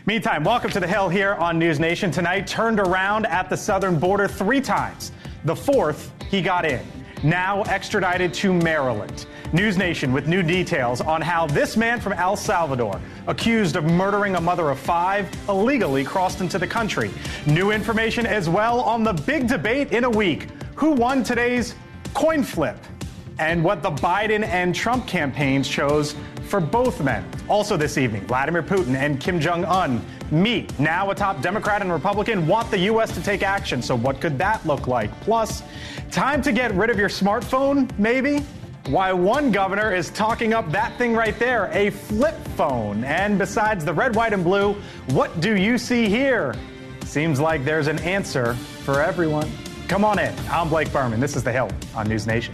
Meantime, welcome to the Hill here on NewsNation. Tonight, turned around at the southern border 3 times. The 4th, he got in. Now extradited to Maryland. NewsNation with new details on how this man from El Salvador, accused of murdering a mother of 5, illegally crossed into the country. New information as well on the big debate in a week. Who won today's coin flip? And what the Biden and Trump campaigns chose for both men. Also this evening, Vladimir Putin and Kim Jong-un meet. Now a top Democrat and Republican want the U.S. to take action. So what could that look like? Plus, time to get rid of your smartphone, maybe? Why one governor is talking up that thing right there, a flip phone. And besides the red, white, and blue, what do you see here? Seems like there's an answer for everyone. Come on in. I'm Blake Berman. This is The Hill on NewsNation.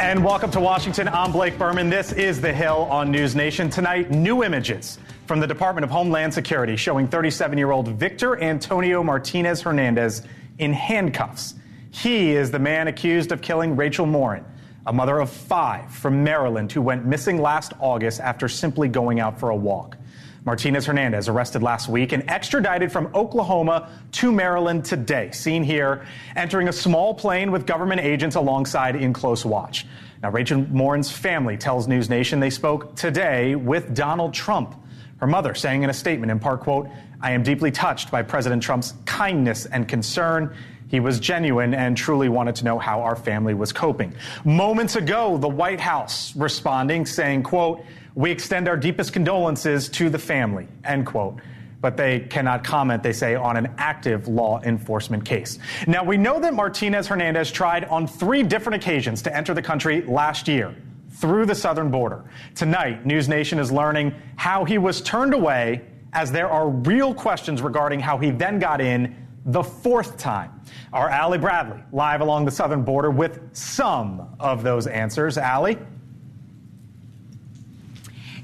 And welcome to Washington. I'm Blake Berman. This is The Hill on NewsNation. Tonight, new images from the Department of Homeland Security showing 37-year-old Victor Antonio Martinez Hernandez in handcuffs. He is the man accused of killing Rachel Morin, a mother of 5 from Maryland who went missing last August after simply going out for a walk. Martinez Hernandez arrested last week and extradited from Oklahoma to Maryland today. Seen here entering a small plane with government agents alongside in close watch. Now, Rachel Morin's family tells NewsNation they spoke today with Donald Trump. Her mother saying in a statement in part, quote, "I am deeply touched by President Trump's kindness and concern. He was genuine and truly wanted to know how our family was coping." Moments ago, the White House responding, saying, quote, "We extend our deepest condolences to the family," end quote. But they cannot comment, they say, on an active law enforcement case. Now, we know that Martinez Hernandez tried on 3 different occasions to enter the country last year through the southern border. Tonight, NewsNation is learning how he was turned away, as there are real questions regarding how he then got in the 4th time. Our Allie Bradley live along the southern border with some of those answers. Allie?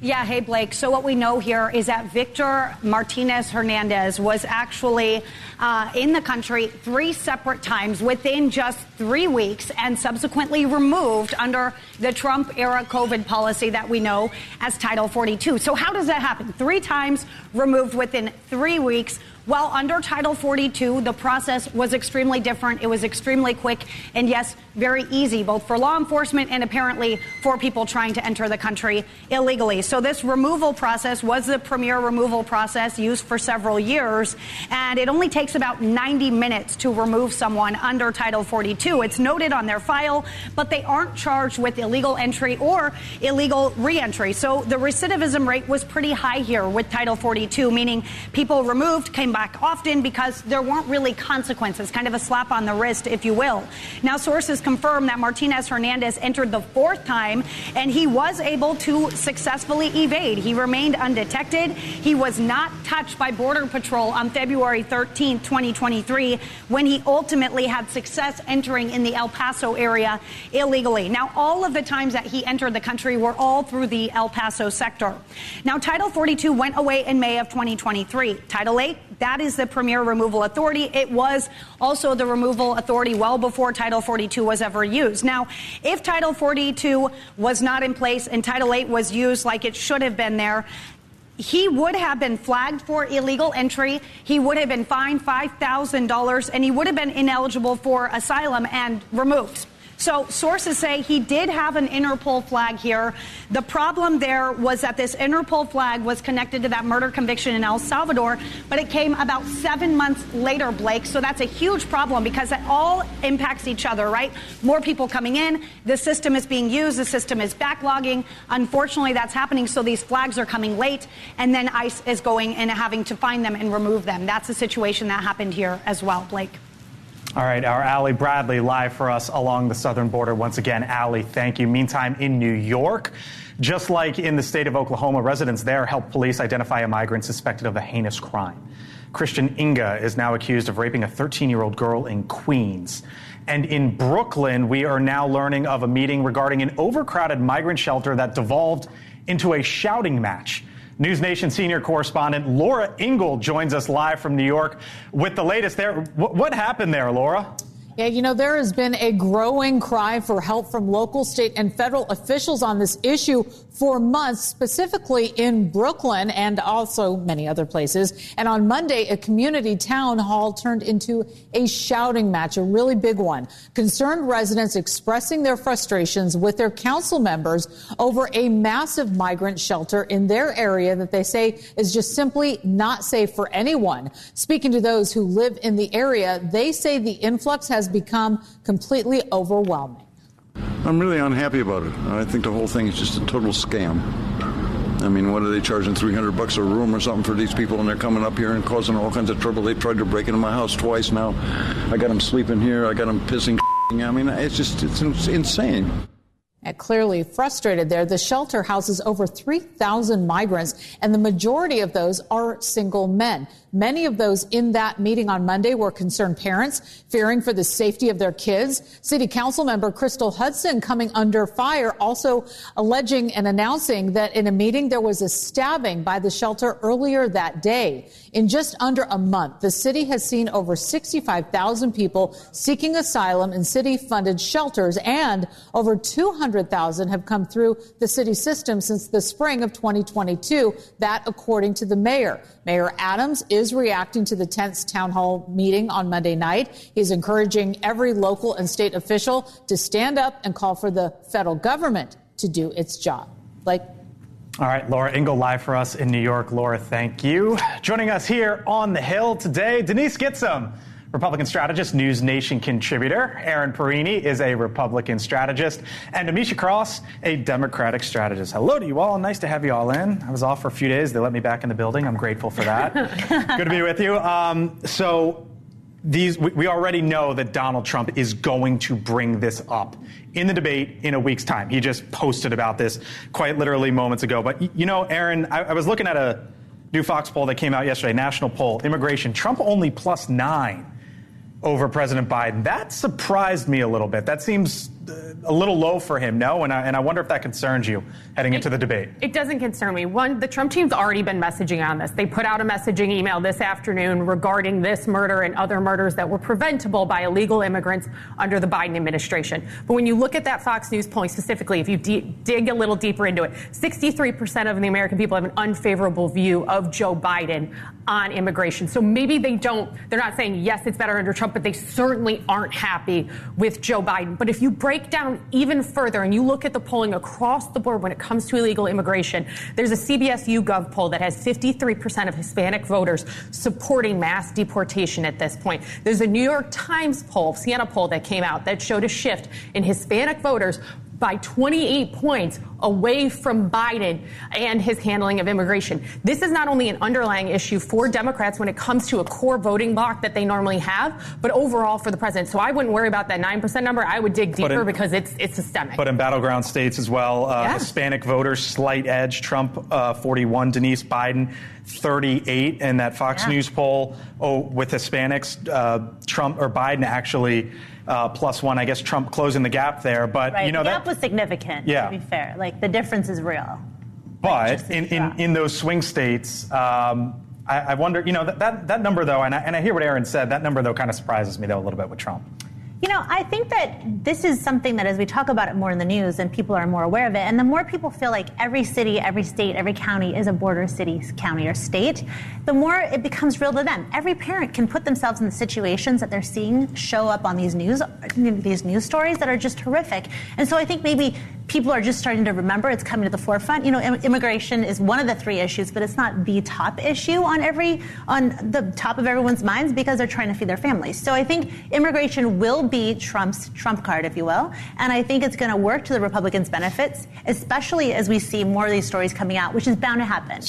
Yeah, hey, Blake. So what we know here is that Victor Martinez Hernandez was actually in the country 3 separate times within just 3 weeks and subsequently removed under the Trump-era COVID policy that we know as Title 42. So how does that happen? 3 times removed within 3 weeks. Well, under Title 42, the process was extremely different. It was extremely quick and, yes, very easy, both for law enforcement and apparently for people trying to enter the country illegally. So this removal process was the premier removal process used for several years, and it only takes about 90 minutes to remove someone under Title 42. It's noted on their file, but they aren't charged with illegal entry or illegal reentry. So the recidivism rate was pretty high here with Title 42, meaning people removed came back often because there weren't really consequences, kind of a slap on the wrist, if you will. Now, sources confirm that Martinez Hernandez entered the 4th time, and he was able to successfully evade. He remained undetected. He was not touched by Border Patrol on February 13, 2023, when he ultimately had success entering in the El Paso area illegally. Now, all of the times that he entered the country were all through the El Paso sector. Now, Title 42 went away in May of 2023. Title 8, that is the premier removal authority. It was also the removal authority well before Title 42 was ever used. Now, if Title 42 was not in place and Title 8 was used like it should have been there, he would have been flagged for illegal entry. He would have been fined $5,000, and he would have been ineligible for asylum and removed. So sources say he did have an Interpol flag here. The problem there was that this Interpol flag was connected to that murder conviction in El Salvador, but it came about 7 months later, Blake. So that's a huge problem because it all impacts each other, right? More people coming in, the system is being used, the system is backlogging. Unfortunately, that's happening. So these flags are coming late, and then ICE is going and having to find them and remove them. That's a situation that happened here as well, Blake. All right, our Allie Bradley live for us along the southern border. Once again, Allie, thank you. Meantime, in New York, just like in the state of Oklahoma, residents there helped police identify a migrant suspected of a heinous crime. Christian Inga is now accused of raping a 13-year-old girl in Queens. And in Brooklyn, we are now learning of a meeting regarding an overcrowded migrant shelter that devolved into a shouting match. NewsNation senior correspondent Laura Ingle joins us live from New York with the latest there. What happened there, Laura? Yeah, there has been a growing cry for help from local, state, and federal officials on this issue for months, specifically in Brooklyn and also many other places. And on Monday, a community town hall turned into a shouting match, a really big one. Concerned residents expressing their frustrations with their council members over a massive migrant shelter in their area that they say is just simply not safe for anyone. Speaking to those who live in the area, they say the influx has become completely overwhelming. I'm really unhappy about it. I think the whole thing is just a total scam. I mean, what are they charging, $300 a room or something for these people, and they're coming up here and causing all kinds of trouble. They tried to break into my house twice now. I got them sleeping here. I got them pissing. I mean, it's insane. Clearly frustrated there. The shelter houses over 3,000 migrants, and the majority of those are single men. Many of those in that meeting on Monday were concerned parents, fearing for the safety of their kids. City Council member Crystal Hudson coming under fire, also alleging and announcing that in a meeting there was a stabbing by the shelter earlier that day. In just under a month, the city has seen over 65,000 people seeking asylum in city-funded shelters, and over 200,000 have come through the city system since the spring of 2022. That, according to the mayor. Mayor Adams is reacting to the tense town hall meeting on Monday night. He's encouraging every local and state official to stand up and call for the federal government to do its job. Blake? All right, Laura Ingle live for us in New York. Laura, thank you. Joining us here on the Hill today, Denise Gitsham, Republican strategist, NewsNation contributor. Aaron Perini is a Republican strategist. And Amisha Cross, a Democratic strategist. Hello to you all. Nice to have you all in. I was off for a few days. They let me back in the building. I'm grateful for that. Good to be with you. We already know that Donald Trump is going to bring this up in the debate in a week's time. He just posted about this quite literally moments ago. But, Aaron, I was looking at a new Fox poll that came out yesterday, national poll, immigration. Trump only +9 over President Biden. That surprised me a little bit. That seems a little low for him, no? And I wonder if that concerns you heading into the debate. It doesn't concern me. One, the Trump team's already been messaging on this. They put out a messaging email this afternoon regarding this murder and other murders that were preventable by illegal immigrants under the Biden administration. But when you look at that Fox News polling specifically, if you dig a little deeper into it, 63% of the American people have an unfavorable view of Joe Biden on immigration. So maybe they're not saying, yes, it's better under Trump, but they certainly aren't happy with Joe Biden. But if you break down even further and you look at the polling across the board when it comes to illegal immigration, there's a CBS YouGov poll that has 53% of Hispanic voters supporting mass deportation at this point. There's a New York Times poll, Siena poll, that came out that showed a shift in Hispanic voters by 28 points away from Biden and his handling of immigration. This is not only an underlying issue for Democrats when it comes to a core voting bloc that they normally have, but overall for the president. So I wouldn't worry about that 9% number. I would dig deeper because it's systemic. But in battleground states as well, Hispanic voters, slight edge, Trump 41, Denise, Biden 38. And that Fox News poll with Hispanics, Trump or Biden actually +1. I guess Trump closing the gap there. But, right. The gap was significant, to be fair. Like, the difference is real. But in those swing states, I wonder, that number, though, and I hear what Aaron said, that number, though, kind of surprises me, though, a little bit with Trump. I think that this is something that as we talk about it more in the news and people are more aware of it, and the more people feel like every city, every state, every county is a border city, county, or state, the more it becomes real to them. Every parent can put themselves in the situations that they're seeing show up on these news stories that are just horrific. And so I think maybe people are just starting to remember it's coming to the forefront. Immigration is one of the 3 issues, but it's not the top issue on the top of everyone's minds because they're trying to feed their families. So I think immigration will be Trump's trump card, if you will. And I think it's going to work to the Republicans' benefits, especially as we see more of these stories coming out, which is bound to happen.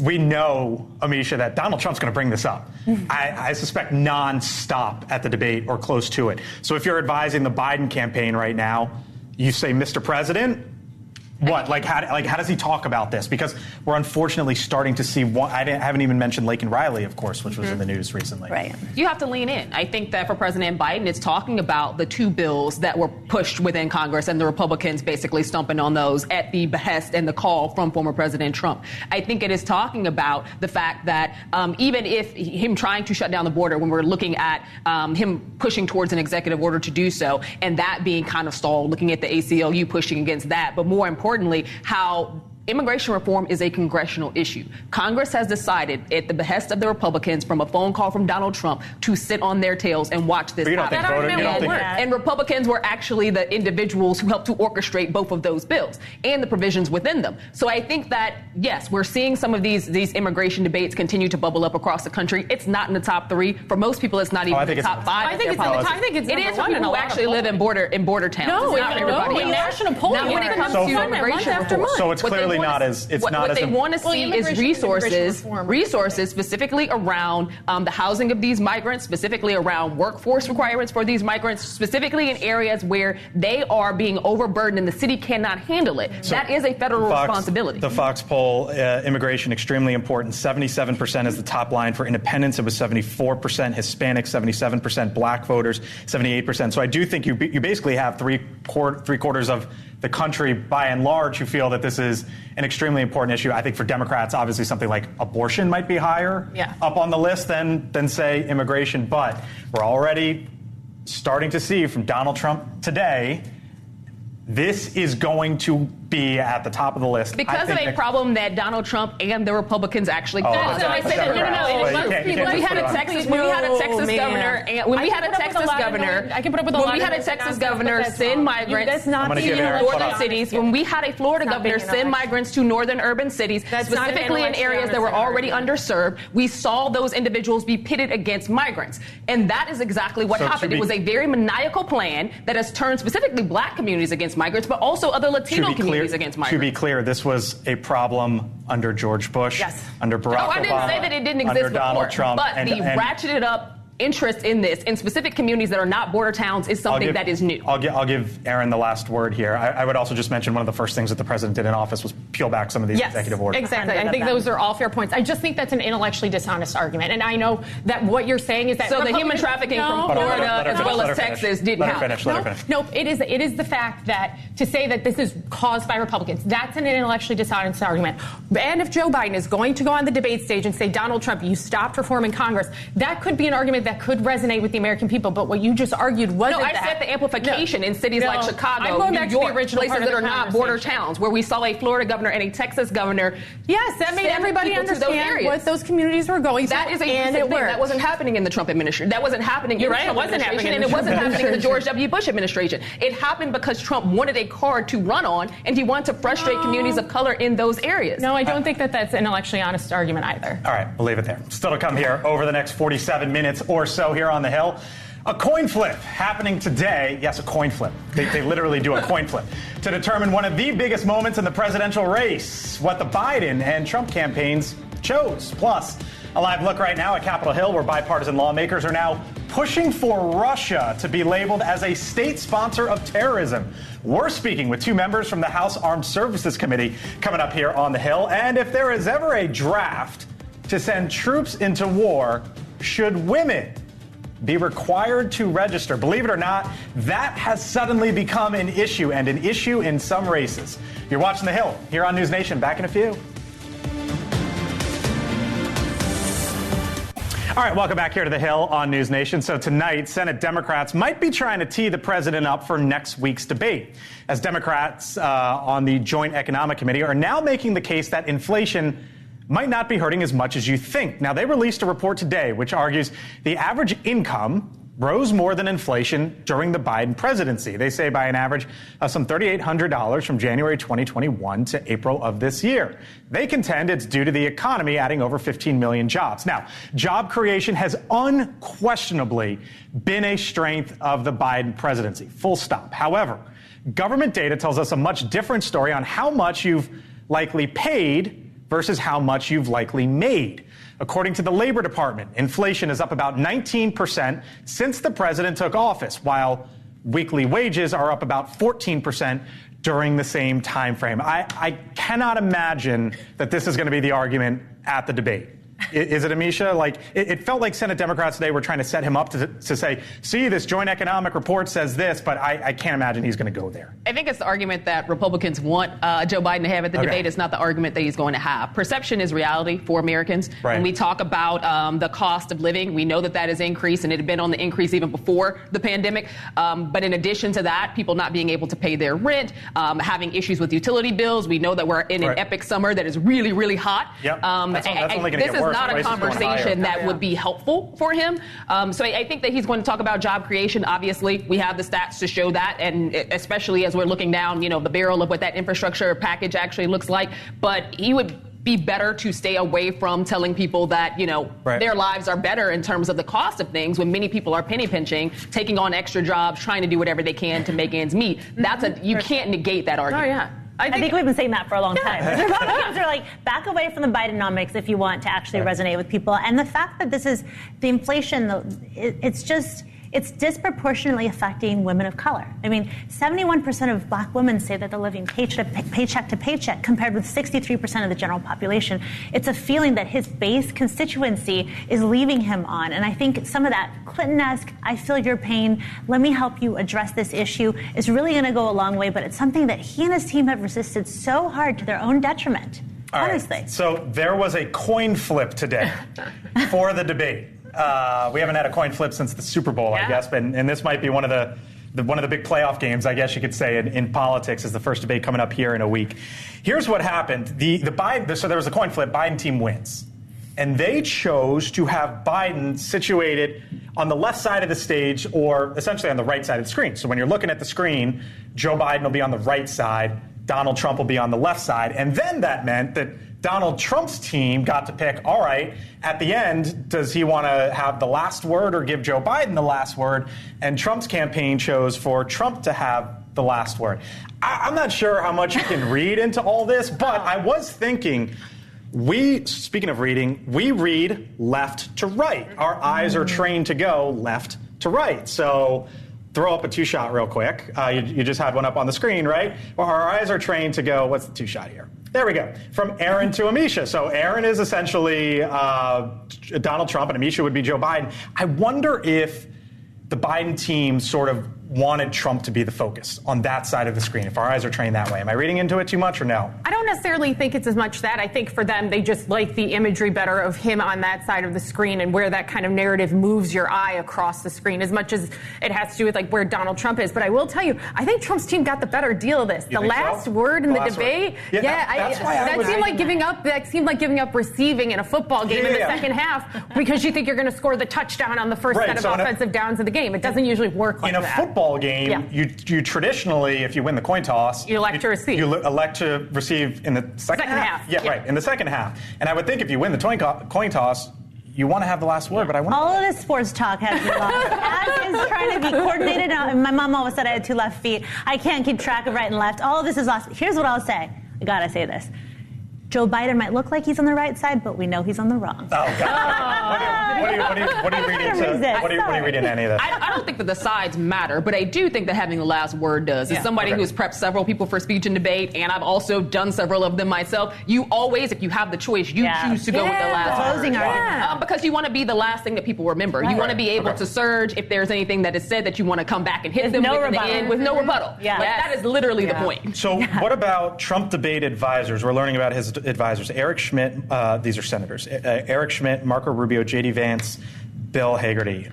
We know, Amisha, that Donald Trump's going to bring this up. I suspect nonstop at the debate or close to it. So if you're advising the Biden campaign right now, you say, Mr. President, What? Like how does he talk about this? Because we're unfortunately starting to see one. I haven't even mentioned Laken Riley, of course, which was in the news recently. Right. You have to lean in. I think that for President Biden, it's talking about the two bills that were pushed within Congress and the Republicans basically stumping on those at the behest and the call from former President Trump. I think it is talking about the fact that even if him trying to shut down the border, when we're looking at him pushing towards an executive order to do so, and that being kind of stalled, looking at the ACLU pushing against that, but more importantly, how immigration reform is a congressional issue. Congress has decided, at the behest of the Republicans, from a phone call from Donald Trump, to sit on their tails and watch this happen. And Republicans were actually the individuals who helped to orchestrate both of those bills and the provisions within them. So I think that, yes, we're seeing some of these immigration debates continue to bubble up across the country. It's not in the top 3. For most people, it's not even in the top 5. I think it's it is for people who actually live in border towns. No, it's not for everybody. National polling. Not when it comes to immigration reform. So it's clearly not as what they want to see is resources specifically around the housing of these migrants, specifically around workforce requirements for these migrants, specifically in areas where they are being overburdened and the city cannot handle it. So that is a federal responsibility. The Fox poll, immigration extremely important. 77% is the top line for independents. It was 74% Hispanic, 77% black voters, 78%. So I do think you basically have three quarters of the country, by and large, who feel that this is an extremely important issue. I think for Democrats, obviously something like abortion might be higher up on the list than say, immigration. But we're already starting to see from Donald Trump today, this is going to be at the top of the list. Because of a problem that Donald Trump and the Republicans actually caused. So I say that, no. We had a Texas governor send migrants to northern cities. When we had a Florida governor send migrants to northern urban cities, specifically in areas that were already underserved, we saw those individuals be pitted against migrants. And that is exactly what happened. It was a very maniacal plan that has turned specifically black communities against migrants, but also other Latino communities against migrants. To be clear, this was a problem under George Bush, under Barack Obama, I didn't say that it didn't exist under Donald before, Trump, but the ratcheted up interest in this in specific communities that are not border towns is something that is new. I'll give Aaron the last word here. I would also just mention one of the first things that the president did in office was peel back some of these executive orders. Exactly. I think those are all fair points. I just think that's an intellectually dishonest argument. And I know that what you're saying is that the human trafficking from Florida as well as Texas didn't happen. No, it is the fact that to say that this is caused by Republicans, that's an intellectually dishonest argument. And if Joe Biden is going to go on the debate stage and say, Donald Trump, you stopped reforming Congress, that could be an argument that could resonate with the American people. But what you just argued wasn't I said the amplification in cities like Chicago, New York, places that are not border towns, where we saw a Florida governor and a Texas governor. Yes, that made everybody understand what those communities were going through. That is and it worked. That wasn't happening in the Trump administration. That wasn't happening in the Trump administration, and it wasn't happening in the George W. Bush administration. It happened because Trump wanted a card to run on, and he wanted to frustrate communities of color in those areas. No, I don't think that that's an intellectually honest argument either. All right, we'll leave it there. Still to come here over the next 47 minutes or so here on the Hill. A coin flip happening today. Yes, a coin flip. They literally do a coin flip to determine one of the biggest moments in the presidential race, what the Biden and Trump campaigns chose. Plus, a live look right now at Capitol Hill, where bipartisan lawmakers are now pushing for Russia to be labeled as a state sponsor of terrorism. We're speaking with two members from the House Armed Services Committee coming up here on the Hill. And if there is ever a draft to send troops into war, should women be required to register? Believe it or not, that has suddenly become an issue, and an issue in some races. You're watching The Hill here on NewsNation. Back in a few. All right, welcome back here to The Hill on NewsNation. So tonight, Senate Democrats might be trying to tee the president up for next week's debate, as Democrats on the Joint Economic Committee are now making the case that inflation might not be hurting as much as you think. Now, they released a report today which argues the average income rose more than inflation during the Biden presidency. They say by an average of some $3,800 from January 2021 to April of this year. They contend it's due to the economy adding over 15 million jobs. Now, job creation has unquestionably been a strength of the Biden presidency, full stop. However, government data tells us a much different story on how much you've likely paid versus how much you've likely made. According to the Labor Department, inflation is up about 19% since the president took office, while weekly wages are up about 14% during the same time frame. I cannot imagine that this is going to be the argument at the debate. Is it, Amisha? Like, it felt like Senate Democrats today were trying to set him up to say, see, this joint economic report says this, but I can't imagine he's going to go there. I think it's the argument that Republicans want Joe Biden to have at the debate. It's not the argument that he's going to have. Perception is reality for Americans. Right. When we talk about the cost of living, we know that has increased, and it had been on the increase even before the pandemic. But in addition to that, people not being able to pay their rent, having issues with utility bills. We know that we're in an epic summer that is really, really hot. Yep. That's only going to get worse. Not a conversation that would be helpful for him. So I think that he's going to talk about job creation. Obviously, we have the stats to show that, and especially as we're looking down, the barrel of what that infrastructure package actually looks like. But he would be better to stay away from telling people that, their lives are better in terms of the cost of things when many people are penny pinching, taking on extra jobs, trying to do whatever they can to make ends meet. You can't negate that argument. Oh, yeah. I think we've been saying that for a long time. The Republicans are like, back away from the Bidenomics if you want to actually resonate with people. And the fact that this is the inflation, it's disproportionately affecting women of color. I mean, 71% of black women say that they're living paycheck to paycheck, compared with 63% of the general population. It's a feeling that his base constituency is leaving him on. And I think some of that Clinton-esque, I feel your pain, let me help you address this issue, is really going to go a long way. But it's something that he and his team have resisted so hard to their own detriment. Honestly. Right. So there was a coin flip today for the debate. We haven't had a coin flip since the Super Bowl, I guess, and this might be one of the big playoff games, I guess you could say, in politics, is the first debate coming up here in a week. Here's what happened: so there was a coin flip. Biden team wins, and they chose to have Biden situated on the left side of the stage, or essentially on the right side of the screen. So when you're looking at the screen, Joe Biden will be on the right side, Donald Trump will be on the left side, and then that meant that Donald Trump's team got to pick, all right, at the end, does he want to have the last word or give Joe Biden the last word? And Trump's campaign chose for Trump to have the last word. I'm not sure how much you can read into all this, but I was thinking, speaking of reading, we read left to right. Our eyes are trained to go left to right. So throw up a two-shot real quick. You just had one up on the screen, right? Well, our eyes are trained to go, what's the two-shot here? There we go. From Aaron to Amisha. So Aaron is essentially Donald Trump, and Amisha would be Joe Biden. I wonder if the Biden team sort of wanted Trump to be the focus on that side of the screen, if our eyes are trained that way. Am I reading into it too much or no? I don't necessarily think it's as much that. I think for them, they just like the imagery better of him on that side of the screen and where that kind of narrative moves your eye across the screen, as much as it has to do with like where Donald Trump is. But I will tell you, I think Trump's team got the better deal of this. The last word in the debate, that seemed like giving up. That seemed like giving up receiving in a football game in the second half because you think you're going to score the touchdown on the first set of offensive downs of the game. It doesn't usually work like that. In a football game, you traditionally, if you win the coin toss, you elect to receive. You elect to receive in the second half. Yeah, right, in the second half. And I would think if you win the coin toss, you want to have the last word, but I want all of this sports talk has been lost. As is trying to be coordinated. My mom always said I had two left feet. I can't keep track of right and left. All of this is lost. Here's what I'll say. I gotta say this. Joe Biden might look like he's on the right side, but we know he's on the wrong side. Oh, God. What are you reading into any of this? I don't think that the sides matter, but I do think that having the last word does. As somebody who's prepped several people for speech and debate, and I've also done several of them myself, you always, if you have the choice, you choose to go with the last word. Because you want to be the last thing that people remember. You want to be able to surge if there's anything that is said that you want to come back and hit them with in the end with no rebuttal. That is literally the point. So what about Trump debate advisors? We're learning about his advisors. Eric Schmidt, these are senators. Eric Schmidt, Marco Rubio, J.D. Vance, Bill Hagerty.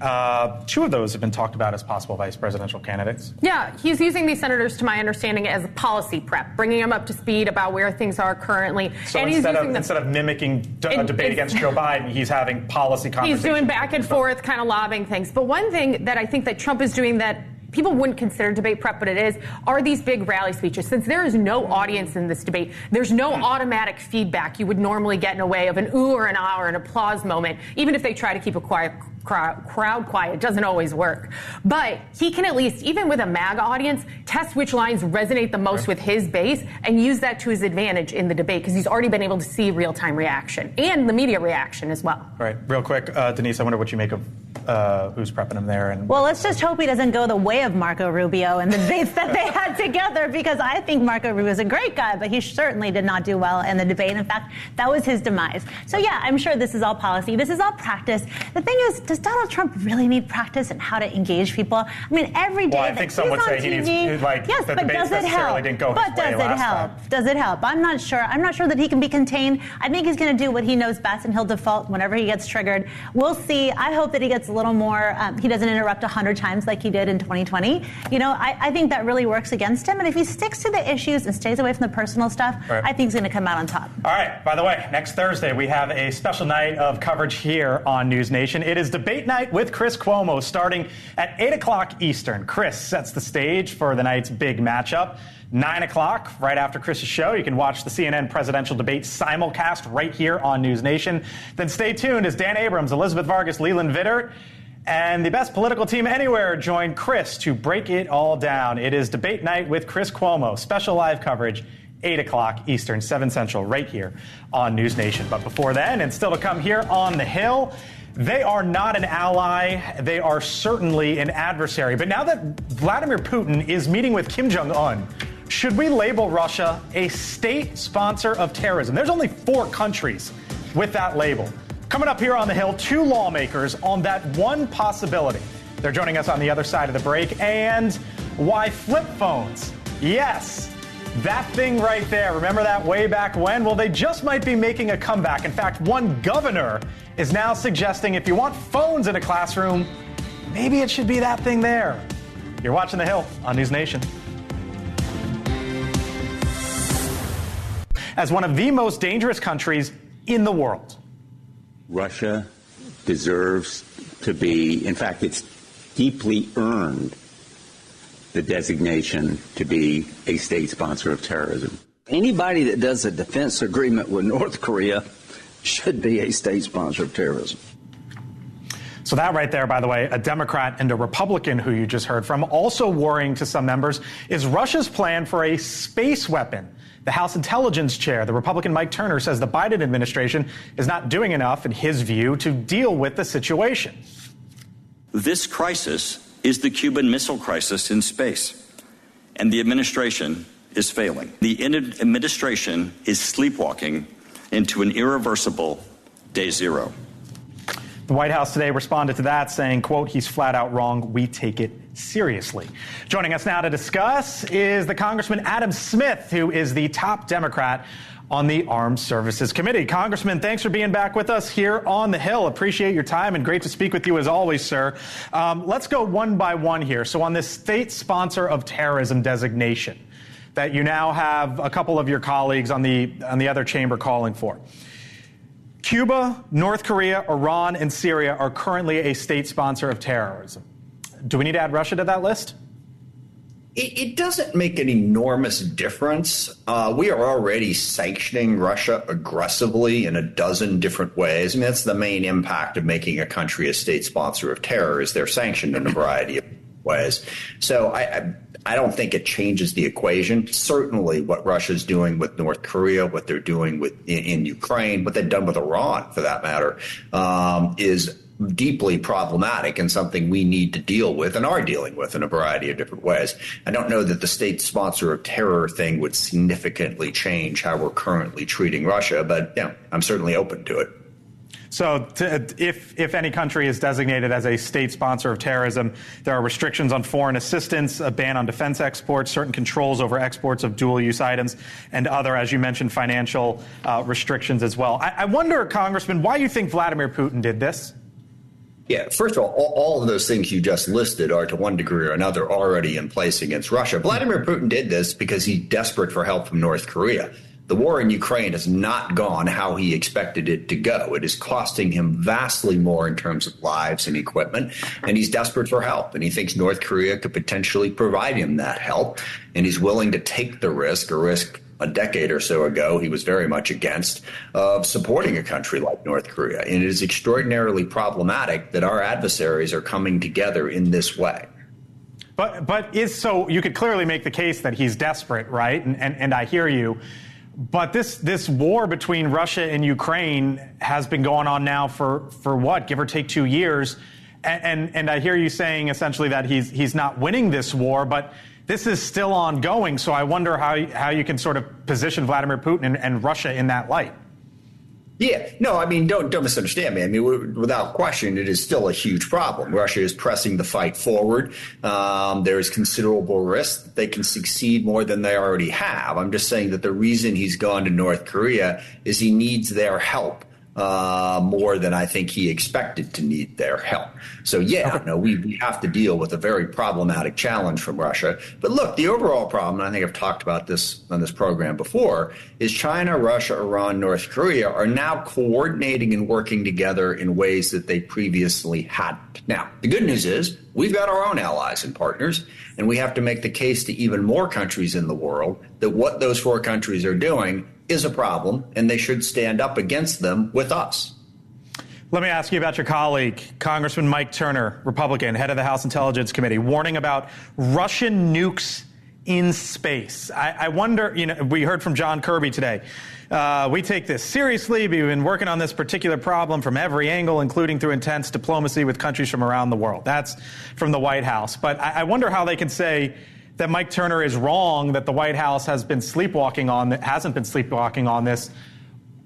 Two of those have been talked about as possible vice presidential candidates. Yeah, he's using these senators, to my understanding, as a policy prep, bringing them up to speed about where things are currently. So and instead of mimicking a debate against Joe Biden, he's having policy conversations. He's doing back and forth, kind of lobbing things. But one thing that I think that Trump is doing that people wouldn't consider debate prep, but it are these big rally speeches. Since there is no audience in this debate, there's no automatic feedback you would normally get in a way of an ooh or an ah or an applause moment, even if they try to keep a crowd quiet. It doesn't always work. But he can at least, even with a MAGA audience, test which lines resonate the most with his base and use that to his advantage in the debate, because he's already been able to see real-time reaction and the media reaction as well. Right. Real quick, Denise, I wonder what you make of who's prepping him there. And well, let's just hope he doesn't go the way of Marco Rubio and the debates that they had together, because I think Marco Rubio is a great guy, but he certainly did not do well in the debate. In fact, that was his demise. So yeah, I'm sure this is all policy. This is all practice. The thing is, does Donald Trump really need practice in how to engage people? I mean, every day. Well, I think some would say he needs, yes, the but debates does it help? Didn't go but does it help? Does it help? I'm not sure. I'm not sure that he can be contained. I think he's going to do what he knows best, and he'll default whenever he gets triggered. We'll see. I hope that he gets a little more. He doesn't interrupt 100 times like he did in 2020. You know, I think that really works against him. And if he sticks to the issues and stays away from the personal stuff, right, I think he's going to come out on top. All right. By the way, next Thursday we have a special night of coverage here on NewsNation. It is debate night with Chris Cuomo, starting at 8 o'clock Eastern. Chris sets the stage for the night's big matchup. 9 o'clock, right after Chris's show, you can watch the CNN presidential debate simulcast right here on NewsNation. Then stay tuned as Dan Abrams, Elizabeth Vargas, Leland Vittert, and the best political team anywhere join Chris to break it all down. It is debate night with Chris Cuomo. Special live coverage, 8 o'clock Eastern, 7 Central, right here on NewsNation. But before then, and still to come here on the Hill, they are not an ally. They are certainly an adversary. But now that Vladimir Putin is meeting with Kim Jong-un, should we label Russia a state sponsor of terrorism? There's only 4 countries with that label. Coming up here on the Hill, 2 lawmakers on that one possibility. They're joining us on the other side of the break. And why flip phones? Yes, that thing right there. Remember that way back when? Well, they just might be making a comeback. In fact, one governor is now suggesting if you want phones in a classroom, maybe it should be that thing there. You're watching The Hill on NewsNation. As one of the most dangerous countries in the world, Russia deserves to be, in fact, it's deeply earned the designation to be a state sponsor of terrorism. Anybody that does a defense agreement with North Korea should be a state sponsor of terrorism. So that right there, by the way, a Democrat and a Republican who you just heard from, also worrying to some members, is Russia's plan for a space weapon. The House Intelligence Chair, the Republican Mike Turner, says the Biden administration is not doing enough, in his view, to deal with the situation. This crisis is the Cuban Missile Crisis in space, and the administration is failing. The administration is sleepwalking into an irreversible day zero. The White House today responded to that, saying, quote, he's flat out wrong. We take it seriously. Joining us now to discuss is the Congressman Adam Smith, who is the top Democrat on the Armed Services Committee. Congressman, thanks for being back with us here on the Hill. Appreciate your time and great to speak with you as always, sir. Let's go one by one here. So on this state sponsor of terrorism designation that you now have a couple of your colleagues on the other chamber calling for, Cuba, North Korea, Iran, and Syria are currently a state sponsor of terrorism. Do we need to add Russia to that list? It doesn't make an enormous difference. We are already sanctioning Russia aggressively in a dozen different ways. I mean, that's the main impact of making a country a state sponsor of terror, is they're sanctioned in a variety of ways. So I don't think it changes the equation. Certainly what Russia's doing with North Korea, what they're doing in Ukraine, what they've done with Iran, for that matter, is deeply problematic and something we need to deal with and are dealing with in a variety of different ways. I don't know that the state sponsor of terror thing would significantly change how we're currently treating Russia, but yeah, I'm certainly open to it. So if any country is designated as a state sponsor of terrorism, there are restrictions on foreign assistance, a ban on defense exports, certain controls over exports of dual-use items, and other, as you mentioned, financial restrictions as well. I wonder, Congressman, why you think Vladimir Putin did this? Yeah, first of all of those things you just listed are to one degree or another already in place against Russia. Vladimir Putin did this because he's desperate for help from North Korea. The war in Ukraine has not gone how he expected it to go. It is costing him vastly more in terms of lives and equipment, and he's desperate for help. And he thinks North Korea could potentially provide him that help, and he's willing to take the risk, a decade or so ago he was very much against, of supporting a country like North Korea. And it is extraordinarily problematic that our adversaries are coming together in this way. But so you could clearly make the case that he's desperate, right? And I hear you. But this war between Russia and Ukraine has been going on now for what, give or take 2 years. And I hear you saying essentially that he's not winning this war, but this is still ongoing. So I wonder how you can sort of position Vladimir Putin and Russia in that light. Yeah, no, I mean, don't misunderstand me. I mean, without question, it is still a huge problem. Russia is pressing the fight forward. There is considerable risk that they can succeed more than they already have. I'm just saying that the reason he's gone to North Korea is he needs their help more than I think he expected to need their help. So, yeah, no, we have to deal with a very problematic challenge from Russia. But look, the overall problem, and I think I've talked about this on this program before, is China, Russia, Iran, North Korea are now coordinating and working together in ways that they previously hadn't. Now, the good news is we've got our own allies and partners, and we have to make the case to even more countries in the world that what those four countries are doing is a problem, and they should stand up against them with us. Let me ask you about your colleague, Congressman Mike Turner, Republican, head of the House Intelligence Committee, warning about Russian nukes in space. I wonder, we heard from John Kirby today. We take this seriously. We've been working on this particular problem from every angle, including through intense diplomacy with countries from around the world. That's from the White House. But I wonder how they can say that Mike Turner is wrong, that the White House hasn't been sleepwalking on this,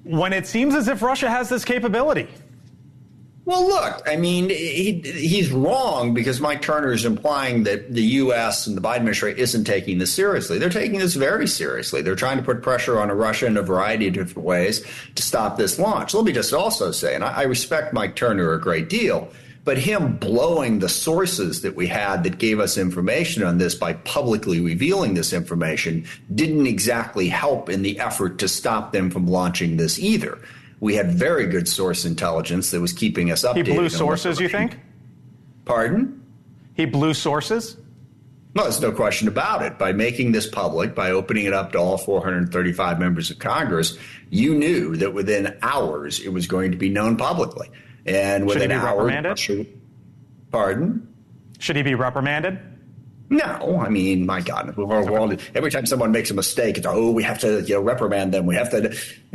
when it seems as if Russia has this capability. Well, look, I mean, he's wrong because Mike Turner is implying that the U.S. and the Biden administration isn't taking this seriously. They're taking this very seriously. They're trying to put pressure on Russia in a variety of different ways to stop this launch. Let me just also say, and I respect Mike Turner a great deal, but him blowing the sources that we had that gave us information on this by publicly revealing this information didn't exactly help in the effort to stop them from launching this either. We had very good source intelligence that was keeping us updated. He blew sources, you think? Pardon? He blew sources? No, there's no question about it. By making this public, by opening it up to all 435 members of Congress, you knew that within hours it was going to be known publicly. And within hours, pardon? Should he be reprimanded? No, I mean, my God, every time someone makes a mistake, it's, we have to reprimand them. We have to,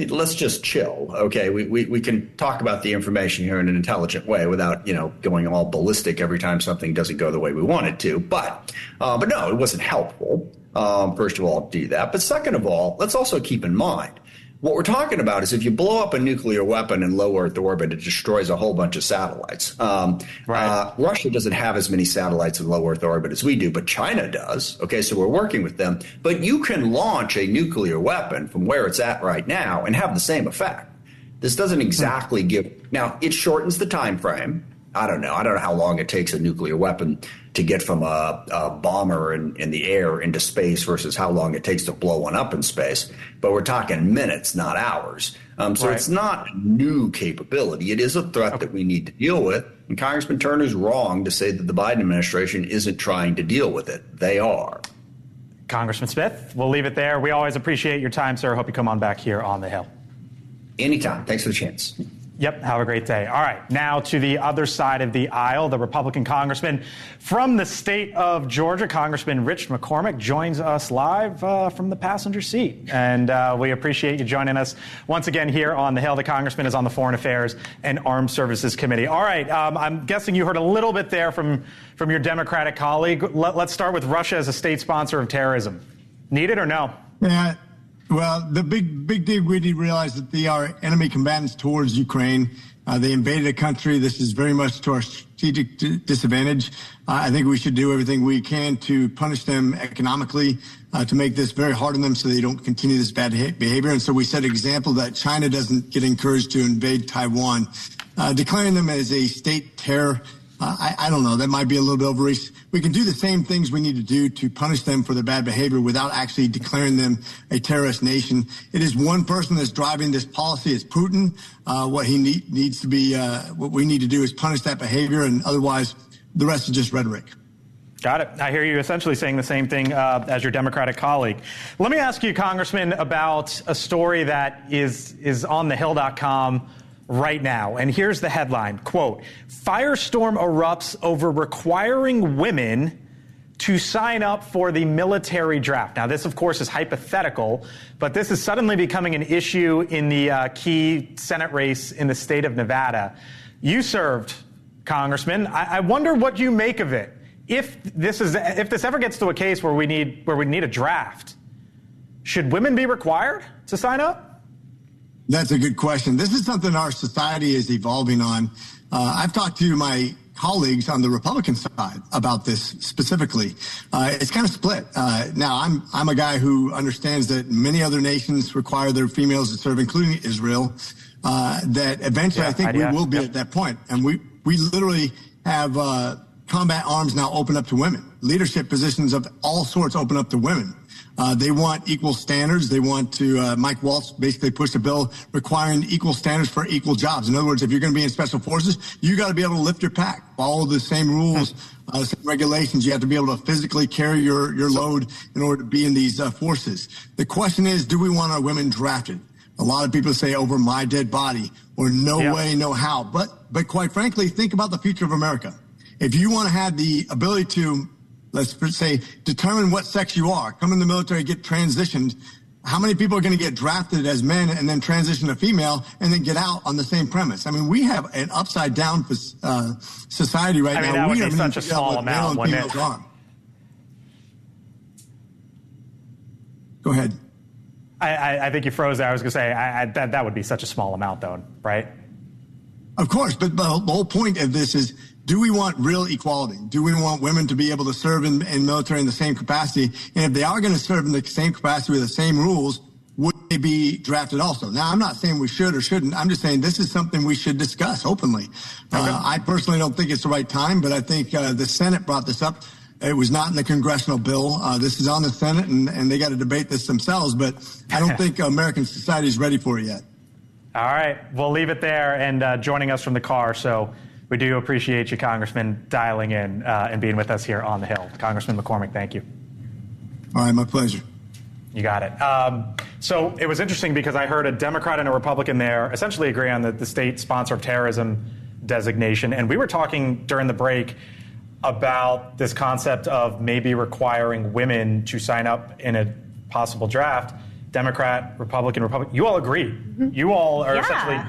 let's just chill. Okay, we can talk about the information here in an intelligent way without, going all ballistic every time something doesn't go the way we want it to. But no, it wasn't helpful, first of all, to do that. But second of all, let's also keep in mind, what we're talking about is if you blow up a nuclear weapon in low Earth orbit, it destroys a whole bunch of satellites. Russia doesn't have as many satellites in low Earth orbit as we do, but China does. Okay, so we're working with them. But you can launch a nuclear weapon from where it's at right now and have the same effect. This doesn't exactly give. Now, it shortens the time frame. I don't know how long it takes a nuclear weapon to get from a bomber in the air into space versus how long it takes to blow one up in space. But we're talking minutes, not hours. So It's not a new capability. It is a threat that we need to deal with. And Congressman Turner's wrong to say that the Biden administration isn't trying to deal with it. They are. Congressman Smith, we'll leave it there. We always appreciate your time, sir. Hope you come on back here on the Hill. Anytime. Thanks for the chance. Yep, have a great day. All right, now to the other side of the aisle, the Republican congressman from the state of Georgia, Congressman Rich McCormick, joins us live from the passenger seat. And we appreciate you joining us once again here on the Hill. The congressman is on the Foreign Affairs and Armed Services Committee. All right, I'm guessing you heard a little bit there from your Democratic colleague. Let's start with Russia as a state sponsor of terrorism. Need it or no? Yeah. Well, the big thing we need to realize that they are enemy combatants towards Ukraine. They invaded a country. This is very much to our strategic disadvantage. I think we should do everything we can to punish them economically, to make this very hard on them so they don't continue this bad behavior. And so we set an example that China doesn't get encouraged to invade Taiwan. Declaring them as a state terror, I don't know. That might be a little bit overreach. We can do the same things we need to do to punish them for their bad behavior without actually declaring them a terrorist nation. It is one person that's driving this policy. It's Putin. What he needs to be, what we need to do is punish that behavior, and otherwise the rest is just rhetoric. Got it. I hear you essentially saying the same thing as your Democratic colleague. Let me ask you, Congressman, about a story that is on thehill.com right now. And here's the headline, quote, "Firestorm erupts over requiring women to sign up for the military draft." Now, this, of course, is hypothetical, but this is suddenly becoming an issue in the key Senate race in the state of Nevada. You served Congressman. I wonder what you make of it. If this ever gets to a case where we need a draft, should women be required to sign up? That's a good question. This is something our society is evolving on. I've talked to my colleagues on the Republican side about this specifically. It's kind of split. Now, I'm a guy who understands that many other nations require their females to serve, including Israel. That eventually, I think we will be at that point, and we literally have combat arms now open up to women. Leadership positions of all sorts open up to women. They want equal standards. They want to, Mike Waltz basically pushed a bill requiring equal standards for equal jobs. In other words, if you're going to be in special forces, you got to be able to lift your pack, follow the same rules, same regulations. You have to be able to physically carry your load in order to be in these forces. The question is, do we want our women drafted? A lot of people say over my dead body or no way, no how. But quite frankly, think about the future of America. If you want to have the ability to, let's say, determine what sex you are, come in the military, get transitioned, how many people are going to get drafted as men and then transition to female and then get out on the same premise? I mean, we have an upside down society right now. That would be such a small amount, wouldn't it? Go ahead. I think you froze there. I was going to say that would be such a small amount, though, right? Of course, but the whole point of this is, do we want real equality? Do we want women to be able to serve in military in the same capacity? And if they are going to serve in the same capacity with the same rules, would they be drafted also? Now, I'm not saying we should or shouldn't. I'm just saying this is something we should discuss openly. Okay. I personally don't think it's the right time, but I think the Senate brought this up. It was not in the congressional bill. This is on the Senate, and they got to debate this themselves. But I don't think American society is ready for it yet. All right. We'll leave it there and joining us from the car. So we do appreciate you, Congressman, dialing in and being with us here on the Hill. Congressman McCormick, thank you. All right. My pleasure. You got it. So it was interesting because I heard a Democrat and a Republican there essentially agree on the state sponsor of terrorism designation. And we were talking during the break about this concept of maybe requiring women to sign up in a possible draft. Democrat, Republican. You all agree. Mm-hmm. You all are essentially...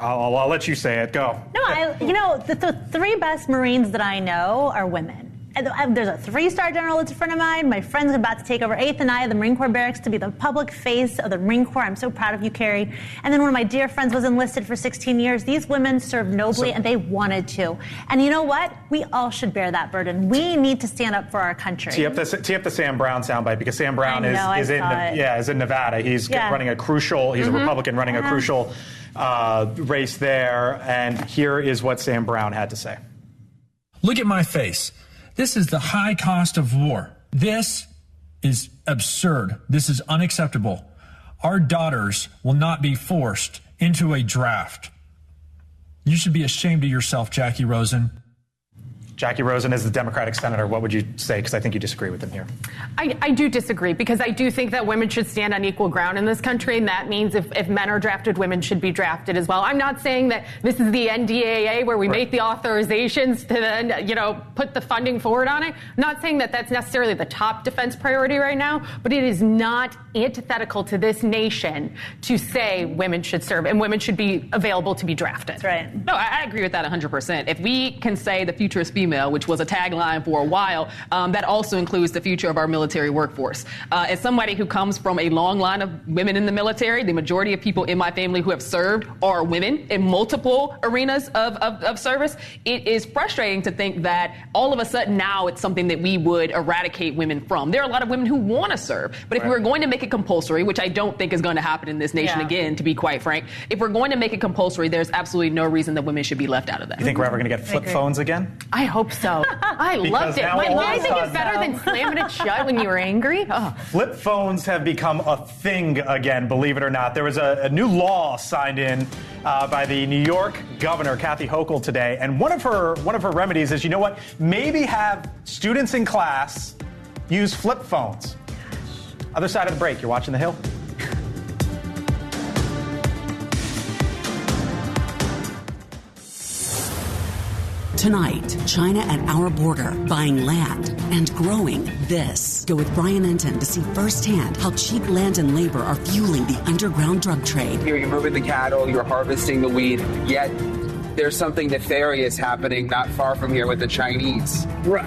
I'll let you say it. Go. No, the three best Marines that I know are women. There's a 3-star general that's a friend of mine. My friend's about to take over 8th and I of the Marine Corps barracks to be the public face of the Marine Corps. I'm so proud of you, Carrie. And then one of my dear friends was enlisted for 16 years. These women served nobly and they wanted to. And you know what? We all should bear that burden. We need to stand up for our country. Tee up the Sam Brown soundbite because Sam Brown is in Nevada. He's running a crucial. He's a Republican running a crucial race there. And here is what Sam Brown had to say. Look at my face. This is the high cost of war. This is absurd. This is unacceptable. Our daughters will not be forced into a draft. You should be ashamed of yourself, Jackie Rosen. Jackie Rosen is the Democratic senator. What would you say? Because I think you disagree with him here. I do disagree because I do think that women should stand on equal ground in this country, and that means if men are drafted, women should be drafted as well. I'm not saying that this is the NDAA where we make the authorizations to then, put the funding forward on it. I'm not saying that that's necessarily the top defense priority right now, but it is not antithetical to this nation to say women should serve and women should be available to be drafted. That's right. No, I agree with that 100%. If we can say the future is female, which was a tagline for a while, that also includes the future of our military workforce. As somebody who comes from a long line of women in the military, the majority of people in my family who have served are women in multiple arenas of service. It is frustrating to think that all of a sudden now it's something that we would eradicate women from. There are a lot of women who want to serve, but if we were going to make it compulsory, which I don't think is going to happen in this nation again, to be quite frank, if we're going to make it compulsory, there's absolutely no reason that women should be left out of that. You think we're ever going to get flip phones again? I hope so. I loved it. Did anything get better than slamming it shut when you were angry? Oh. Flip phones have become a thing again, believe it or not. There was a new law signed in by the New York governor, Kathy Hochul, today. And one of her remedies is, you know what? Maybe have students in class use flip phones. Other side of the break. You're watching The Hill. Tonight, China at our border, buying land and growing this. Go with Brian Enton to see firsthand how cheap land and labor are fueling the underground drug trade. You're moving the cattle, you're harvesting the wheat, yet there's something nefarious happening not far from here with the Chinese. Right.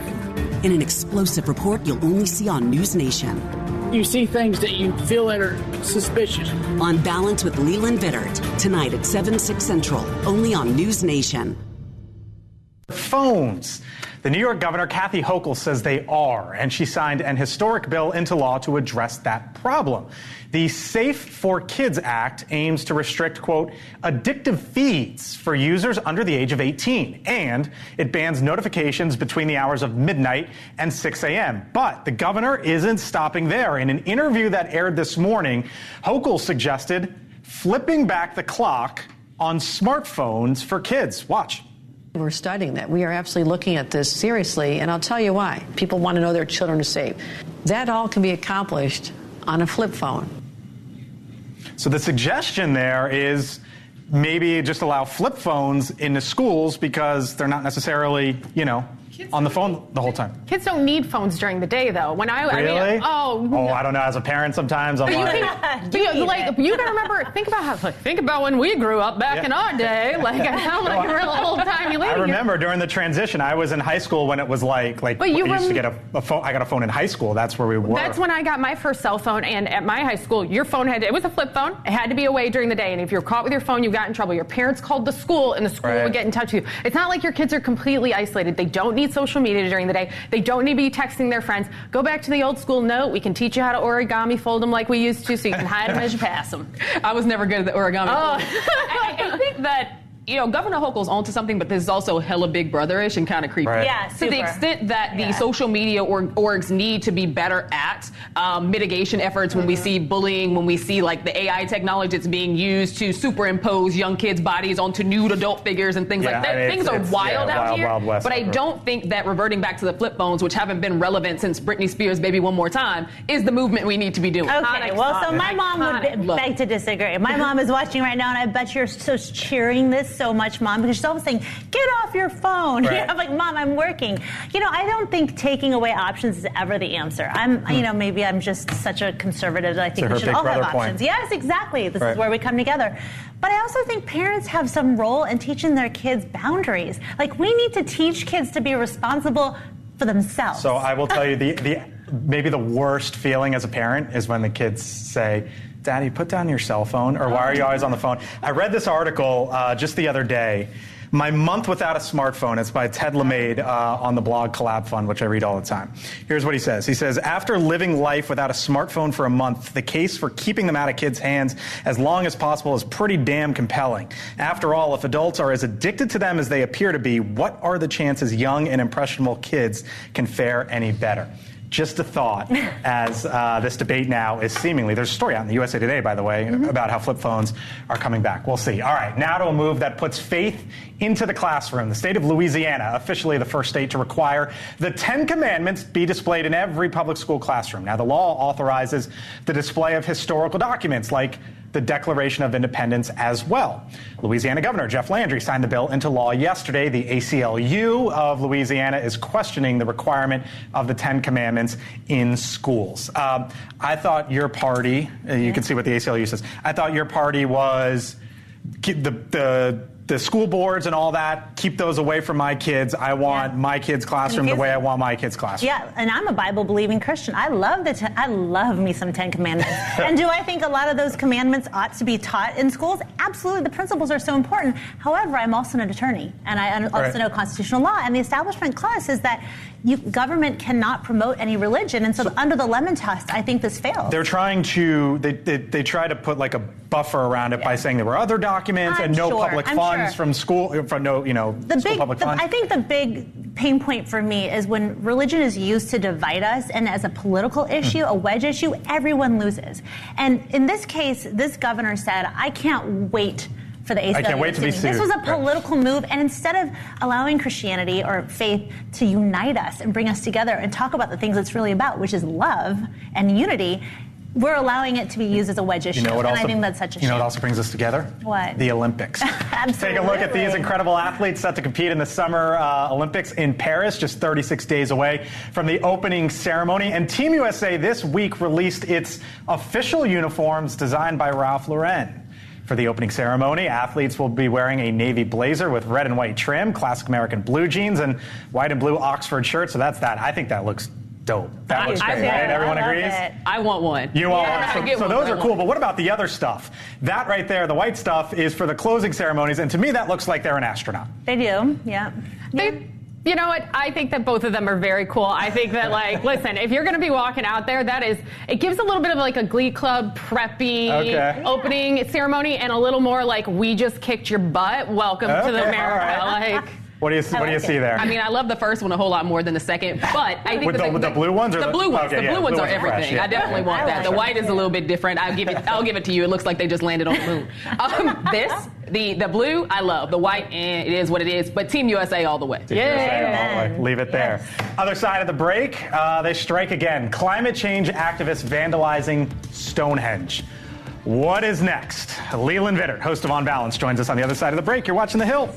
In an explosive report you'll only see on NewsNation. You see things that you feel that are suspicious. On Balance with Leland Vittert, tonight at 7, 6 Central, only on NewsNation. Phones. The New York governor, Kathy Hochul, says they are, and she signed an historic bill into law to address that problem. The Safe for Kids Act aims to restrict, quote, addictive feeds for users under the age of 18, and it bans notifications between the hours of midnight and 6 a.m. But the governor isn't stopping there. In an interview that aired this morning, Hochul suggested flipping back the clock on smartphones for kids. Watch. We're studying that. We are absolutely looking at this seriously, and I'll tell you why. People want to know their children are safe. That all can be accomplished on a flip phone. So the suggestion there is maybe just allow flip phones into schools because they're not necessarily, on the phone the whole time. Kids don't need phones during the day, though. Really? I don't know. As a parent, sometimes I'm you gotta remember. Think about when we grew up back in our day. I sound like a real old-timey lady. I remember during the transition, I was in high school when it was but you used to get a phone. I got a phone in high school. That's where we were. That's when I got my first cell phone, and at my high school, your phone it was a flip phone. It had to be away during the day, and if you're caught with your phone, you got in trouble. Your parents called the school, and the school would get in touch with you. It's not like your kids are completely isolated. They don't need social media during the day. They don't need to be texting their friends. Go back to the old school note. We can teach you how to origami fold them like we used to, so you can hide them as you pass them. I was never good at the origami. I think that Governor Hochul's onto something, but this is also hella Big Brother-ish and kind of creepy. Right. Yeah, to the extent that the social media orgs need to be better at mitigation efforts when we see bullying, when we see the AI technology that's being used to superimpose young kids' bodies onto nude adult figures and things like that. Things are wild out here. Wild West, but I don't think that reverting back to the flip phones, which haven't been relevant since Britney Spears' Baby One More Time, is the movement we need to be doing. Okay, so my mom would beg to disagree. My mom is watching right now, and I bet you're so cheering this so much, Mom, because she's always saying, get off your phone. Right. I'm like, Mom, I'm working. I don't think taking away options is ever the answer. Maybe I'm just such a conservative that I think we should all have options. Point. Yes, exactly. This is where we come together. But I also think parents have some role in teaching their kids boundaries. We need to teach kids to be responsible for themselves. So I will tell you, maybe the worst feeling as a parent is when the kids say, Daddy, put down your cell phone, or why are you always on the phone? I read this article just the other day, My Month Without a Smartphone. It's by Ted LeMade on the blog Collab Fund, which I read all the time. Here's what he says. He says, after living life without a smartphone for a month, the case for keeping them out of kids' hands as long as possible is pretty damn compelling. After all, if adults are as addicted to them as they appear to be, what are the chances young and impressionable kids can fare any better? Just a thought as this debate now is seemingly, there's a story out in the USA Today, by the way, about how flip phones are coming back. We'll see. All right, now to a move that puts faith into the classroom. The state of Louisiana, officially the first state to require the 10 Commandments be displayed in every public school classroom. Now, the law authorizes the display of historical documents like the Declaration of Independence as well. Louisiana Governor Jeff Landry signed the bill into law yesterday. The ACLU of Louisiana is questioning the requirement of the 10 Commandments in schools. I thought your party, you can see what the ACLU says, I thought your party was the school boards and all that, keep those away from my kids. I want my kids' classroom the way I want my kids' classroom. Yeah, and I'm a Bible-believing Christian. I love me some 10 Commandments. And do I think a lot of those commandments ought to be taught in schools? Absolutely. The principles are so important. However, I'm also an attorney, and I also know constitutional law. And the Establishment Clause says that government cannot promote any religion. And so under the Lemon Test, I think this fails. They're trying to, they try to put like a buffer around it by saying there were other documents and no public funds from school, from no, school public funds. I think the big pain point for me is when religion is used to divide us and as a political issue, a wedge issue, everyone loses. And in this case, this governor said, I can't wait for the ACLU. I can't wait to be sued. This was a political move, and instead of allowing Christianity or faith to unite us and bring us together and talk about the things it's really about, which is love and unity, we're allowing it to be used as a wedge issue, and I think that's such a shame. You know what also brings us together? What? The Olympics. Absolutely. Take a look at these incredible athletes set to compete in the Summer Olympics in Paris, just 36 days away from the opening ceremony. And Team USA this week released its official uniforms designed by Ralph Lauren. For the opening ceremony, athletes will be wearing a navy blazer with red and white trim, classic American blue jeans, and white and blue Oxford shirts. So that's that. I think that looks dope. That looks great, right? Everyone agrees? I want one. You want one? So those are cool, but what about the other stuff? That right there, the white stuff, is for the closing ceremonies, and to me that looks like they're an astronaut. They do, yeah. You know what? I think that both of them are very cool. I think that, like, listen, if you're going to be walking out there, it gives a little bit of like a Glee Club preppy opening ceremony, and a little more like, we just kicked your butt. Welcome to the America. Right. Like, what do you see there? I mean, I love the first one a whole lot more than the second, but I think with the blue ones, or the blue ones. Okay, the blue ones are everything. Fresh, yeah. I definitely want that. The white is a little bit different. I'll give it to you. It looks like they just landed on the moon. The blue, I love. The white, it is what it is. But Team USA all the way. Team USA all the way. Leave it there. Yes. Other side of the break, they strike again. Climate change activists vandalizing Stonehenge. What is next? Leland Vittert, host of On Balance, joins us on the other side of the break. You're watching The Hill.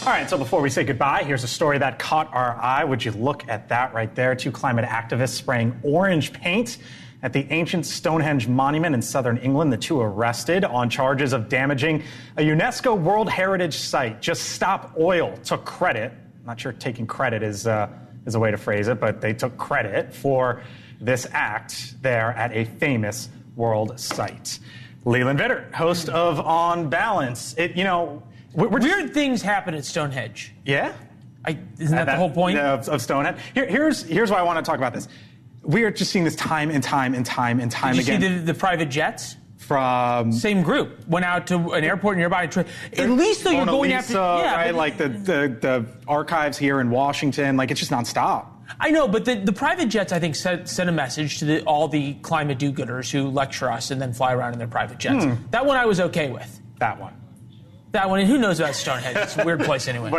All right, so before we say goodbye, here's a story that caught our eye. Would you look at that right there? 2 climate activists spraying orange paint at the ancient Stonehenge monument in southern England. The 2 arrested on charges of damaging a UNESCO World Heritage Site. Just Stop Oil took credit. I'm not sure taking credit is a way to phrase it, but they took credit for this act there at a famous world site. Leland Vittert, host of On Balance. Weird things happen at Stonehenge. Yeah? Isn't that the whole point? Of Stonehenge? Here's why I want to talk about this. We are just seeing this time and time again. Did you see the private jets? From... Same group. Went out to an airport nearby. At least though you're going after... Yeah, right? Like the archives here in Washington. Like, it's just nonstop. I know, but the private jets, I think, sent a message to all the climate do-gooders who lecture us and then fly around in their private jets. That one I was okay with. That one. And who knows about Stonehenge? It's a weird place anyway.